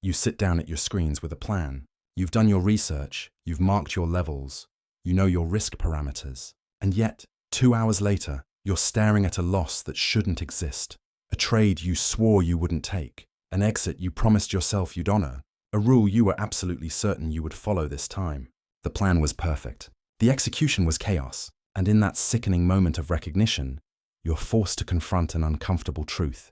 You sit down at your screens with a plan. You've done your research, you've marked your levels, you know your risk parameters. And yet, 2 hours later, you're staring at a loss that shouldn't exist. A trade you swore you wouldn't take. An exit you promised yourself you'd honor. A rule you were absolutely certain you would follow this time. The plan was perfect. The execution was chaos. And in that sickening moment of recognition, you're forced to confront an uncomfortable truth.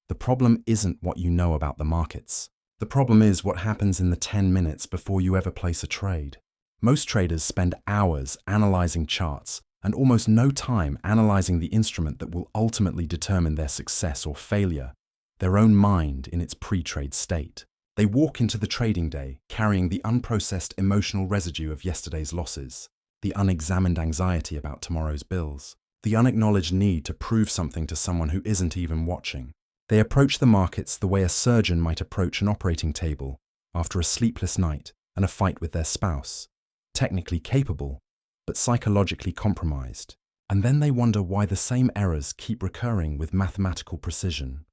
The problem isn't what you know about the markets. The problem is what happens in the 10 minutes before you ever place a trade. Most traders spend hours analyzing charts and almost no time analyzing the instrument that will ultimately determine their success or failure, their own mind in its pre-trade state. They walk into the trading day carrying the unprocessed emotional residue of yesterday's losses, the unexamined anxiety about tomorrow's bills, the unacknowledged need to prove something to someone who isn't even watching. They approach the markets the way a surgeon might approach an operating table after a sleepless night and a fight with their spouse, technically capable, but psychologically compromised. And then they wonder why the same errors keep recurring with mathematical precision.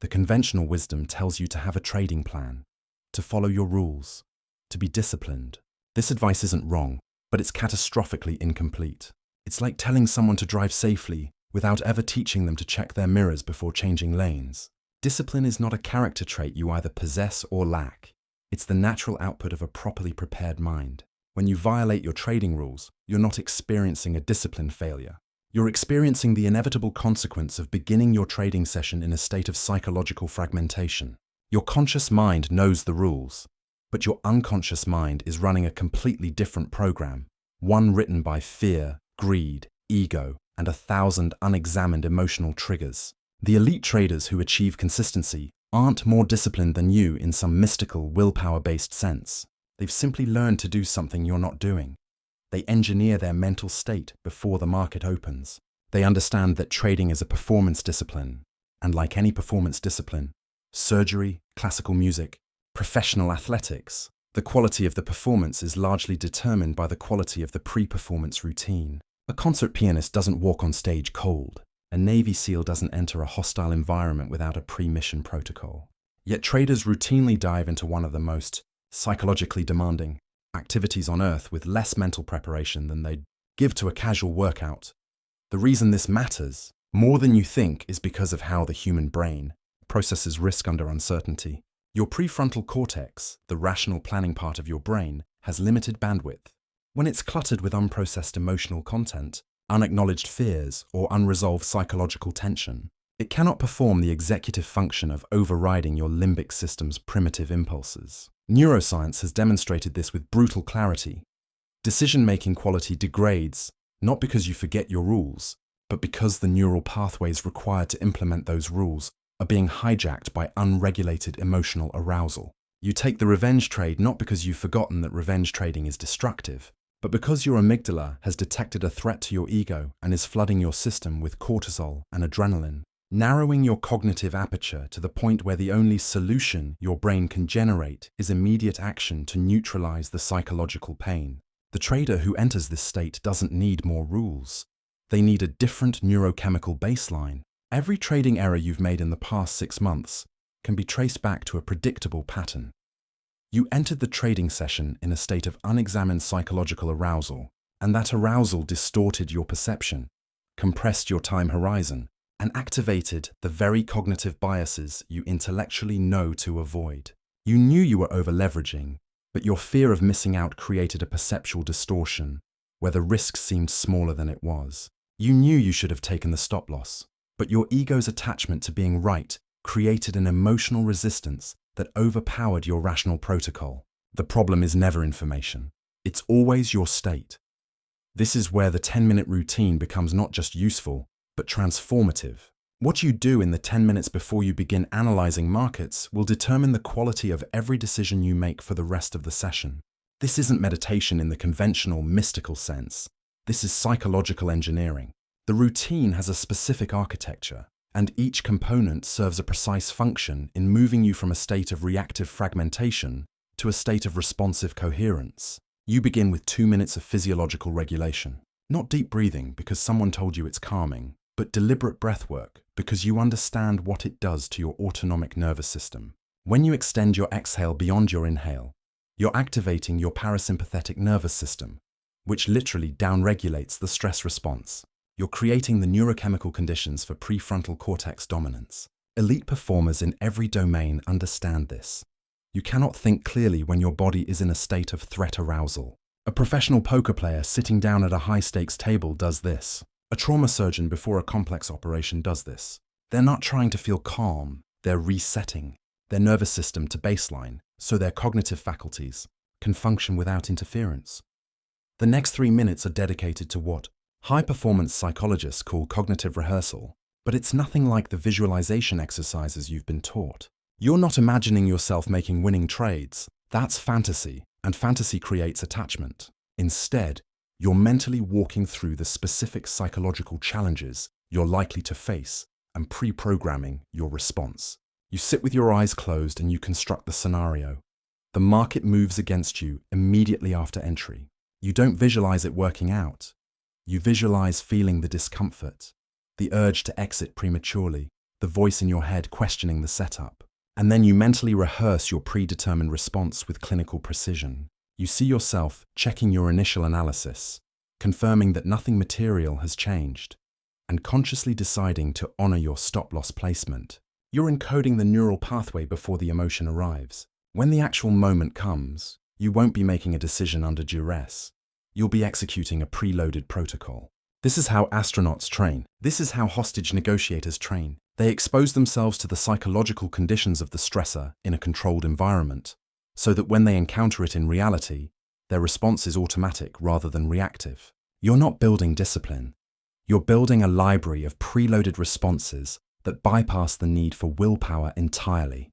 The conventional wisdom tells you to have a trading plan, to follow your rules, to be disciplined. This advice isn't wrong, but it's catastrophically incomplete. It's like telling someone to drive safely without ever teaching them to check their mirrors before changing lanes. Discipline is not a character trait you either possess or lack. It's the natural output of a properly prepared mind. When you violate your trading rules, you're not experiencing a discipline failure. You're experiencing the inevitable consequence of beginning your trading session in a state of psychological fragmentation. Your conscious mind knows the rules, but your unconscious mind is running a completely different program, one written by fear, greed, ego, and 1,000 unexamined emotional triggers. The elite traders who achieve consistency aren't more disciplined than you in some mystical, willpower-based sense. They've simply learned to do something you're not doing. They engineer their mental state before the market opens. They understand that trading is a performance discipline, and like any performance discipline, surgery, classical music, professional athletics, the quality of the performance is largely determined by the quality of the pre-performance routine. A concert pianist doesn't walk on stage cold. A Navy SEAL doesn't enter a hostile environment without a pre-mission protocol. Yet traders routinely dive into one of the most psychologically demanding activities on Earth with less mental preparation than they'd give to a casual workout. The reason this matters, more than you think, is because of how the human brain processes risk under uncertainty. Your prefrontal cortex, the rational planning part of your brain, has limited bandwidth. When it's cluttered with unprocessed emotional content, unacknowledged fears, or unresolved psychological tension, it cannot perform the executive function of overriding your limbic system's primitive impulses. Neuroscience has demonstrated this with brutal clarity. Decision-making quality degrades, not because you forget your rules, but because the neural pathways required to implement those rules are being hijacked by unregulated emotional arousal. You take the revenge trade not because you've forgotten that revenge trading is destructive, but because your amygdala has detected a threat to your ego and is flooding your system with cortisol and adrenaline, narrowing your cognitive aperture to the point where the only solution your brain can generate is immediate action to neutralize the psychological pain. The trader who enters this state doesn't need more rules. They need a different neurochemical baseline. Every trading error you've made in the past 6 months can be traced back to a predictable pattern. You entered the trading session in a state of unexamined psychological arousal, and that arousal distorted your perception, compressed your time horizon, and activated the very cognitive biases you intellectually know to avoid. You knew you were over-leveraging, but your fear of missing out created a perceptual distortion, where the risk seemed smaller than it was. You knew you should have taken the stop loss, but your ego's attachment to being right created an emotional resistance that overpowered your rational protocol. The problem is never information. It's always your state. This is where the 10-minute routine becomes not just useful, but transformative. What you do in the 10 minutes before you begin analyzing markets will determine the quality of every decision you make for the rest of the session. This isn't meditation in the conventional mystical sense. This is psychological engineering. The routine has a specific architecture, and each component serves a precise function in moving you from a state of reactive fragmentation to a state of responsive coherence. You begin with 2 minutes of physiological regulation. Not deep breathing because someone told you it's calming, but deliberate breath work because you understand what it does to your autonomic nervous system. When you extend your exhale beyond your inhale, you're activating your parasympathetic nervous system, which literally downregulates the stress response. You're creating the neurochemical conditions for prefrontal cortex dominance. Elite performers in every domain understand this. You cannot think clearly when your body is in a state of threat arousal. A professional poker player sitting down at a high-stakes table does this. A trauma surgeon before a complex operation does this. They're not trying to feel calm, they're resetting their nervous system to baseline so their cognitive faculties can function without interference. The next 3 minutes are dedicated to what high-performance psychologists call cognitive rehearsal, but it's nothing like the visualization exercises you've been taught. You're not imagining yourself making winning trades. That's fantasy, and fantasy creates attachment. Instead, you're mentally walking through the specific psychological challenges you're likely to face and pre-programming your response. You sit with your eyes closed and you construct the scenario. The market moves against you immediately after entry. You don't visualize it working out. You visualize feeling the discomfort, the urge to exit prematurely, the voice in your head questioning the setup. And then you mentally rehearse your predetermined response with clinical precision. You see yourself checking your initial analysis, confirming that nothing material has changed, and consciously deciding to honor your stop-loss placement. You're encoding the neural pathway before the emotion arrives. When the actual moment comes, you won't be making a decision under duress. You'll be executing a preloaded protocol. This is how astronauts train. This is how hostage negotiators train. They expose themselves to the psychological conditions of the stressor in a controlled environment, so that when they encounter it in reality, their response is automatic rather than reactive. You're not building discipline. You're building a library of preloaded responses that bypass the need for willpower entirely.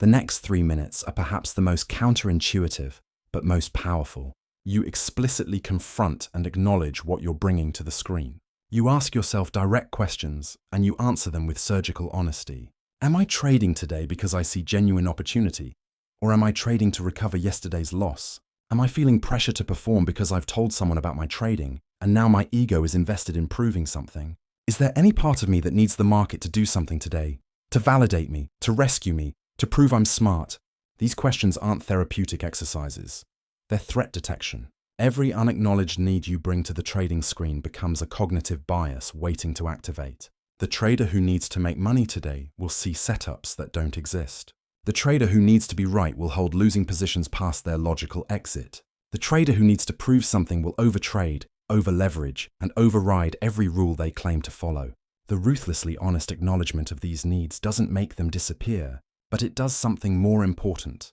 The next 3 minutes are perhaps the most counterintuitive, but most powerful. You explicitly confront and acknowledge what you're bringing to the screen. You ask yourself direct questions, and you answer them with surgical honesty. Am I trading today because I see genuine opportunity? Or am I trading to recover yesterday's loss? Am I feeling pressure to perform because I've told someone about my trading, and now my ego is invested in proving something? Is there any part of me that needs the market to do something today? To validate me, to rescue me, to prove I'm smart? These questions aren't therapeutic exercises. They're threat detection. Every unacknowledged need you bring to the trading screen becomes a cognitive bias waiting to activate. The trader who needs to make money today will see setups that don't exist. The trader who needs to be right will hold losing positions past their logical exit. The trader who needs to prove something will overtrade, over-leverage, and override every rule they claim to follow. The ruthlessly honest acknowledgement of these needs doesn't make them disappear, but it does something more important.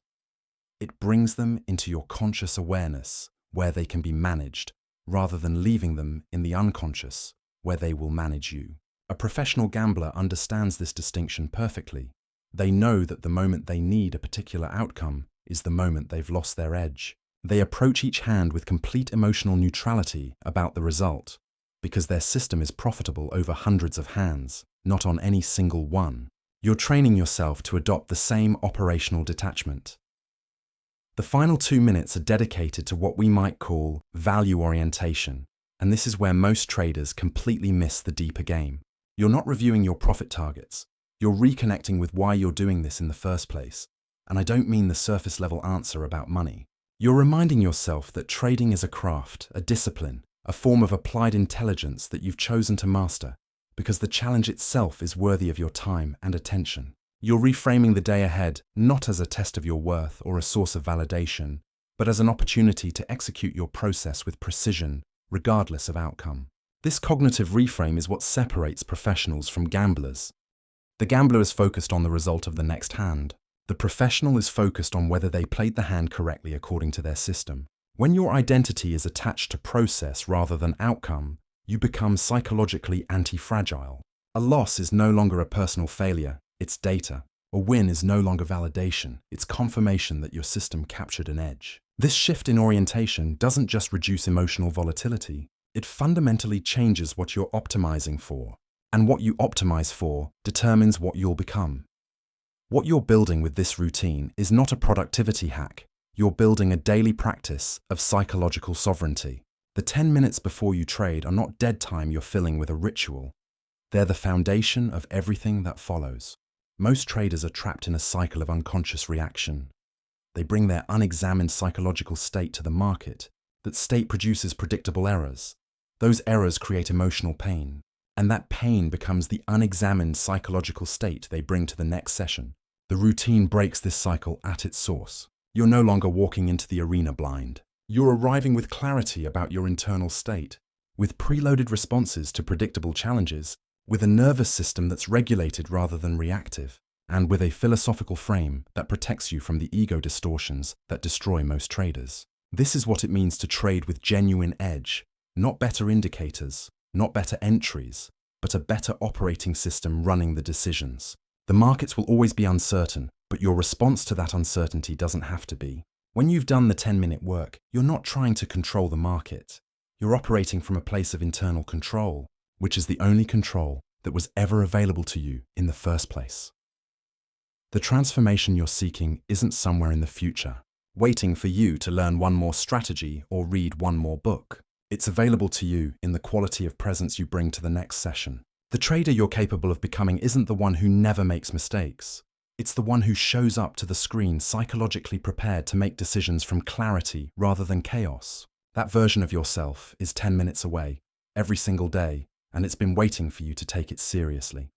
It brings them into your conscious awareness, where they can be managed, rather than leaving them in the unconscious, where they will manage you. A professional gambler understands this distinction perfectly. They know that the moment they need a particular outcome is the moment they've lost their edge. They approach each hand with complete emotional neutrality about the result, because their system is profitable over hundreds of hands, not on any single one. You're training yourself to adopt the same operational detachment. The final 2 minutes are dedicated to what we might call value orientation, and this is where most traders completely miss the deeper game. You're not reviewing your profit targets. You're reconnecting with why you're doing this in the first place, and I don't mean the surface-level answer about money. You're reminding yourself that trading is a craft, a discipline, a form of applied intelligence that you've chosen to master, because the challenge itself is worthy of your time and attention. You're reframing the day ahead not as a test of your worth or a source of validation, but as an opportunity to execute your process with precision, regardless of outcome. This cognitive reframe is what separates professionals from gamblers. The gambler is focused on the result of the next hand. The professional is focused on whether they played the hand correctly according to their system. When your identity is attached to process rather than outcome, you become psychologically anti-fragile. A loss is no longer a personal failure. It's data. A win is no longer validation. It's confirmation that your system captured an edge. This shift in orientation doesn't just reduce emotional volatility. It fundamentally changes what you're optimizing for. And what you optimize for determines what you'll become. What you're building with this routine is not a productivity hack. You're building a daily practice of psychological sovereignty. The 10 minutes before you trade are not dead time you're filling with a ritual. They're the foundation of everything that follows. Most traders are trapped in a cycle of unconscious reaction. They bring their unexamined psychological state to the market. That state produces predictable errors. Those errors create emotional pain, and that pain becomes the unexamined psychological state they bring to the next session. The routine breaks this cycle at its source. You're no longer walking into the arena blind. You're arriving with clarity about your internal state, with preloaded responses to predictable challenges, with a nervous system that's regulated rather than reactive, and with a philosophical frame that protects you from the ego distortions that destroy most traders. This is what it means to trade with genuine edge, not better indicators, not better entries, but a better operating system running the decisions. The markets will always be uncertain, but your response to that uncertainty doesn't have to be. When you've done the 10-minute work, you're not trying to control the market. You're operating from a place of internal control, which is the only control that was ever available to you in the first place. The transformation you're seeking isn't somewhere in the future, waiting for you to learn one more strategy or read one more book. It's available to you in the quality of presence you bring to the next session. The trader you're capable of becoming isn't the one who never makes mistakes. It's the one who shows up to the screen psychologically prepared to make decisions from clarity rather than chaos. That version of yourself is 10 minutes away, every single day, and it's been waiting for you to take it seriously.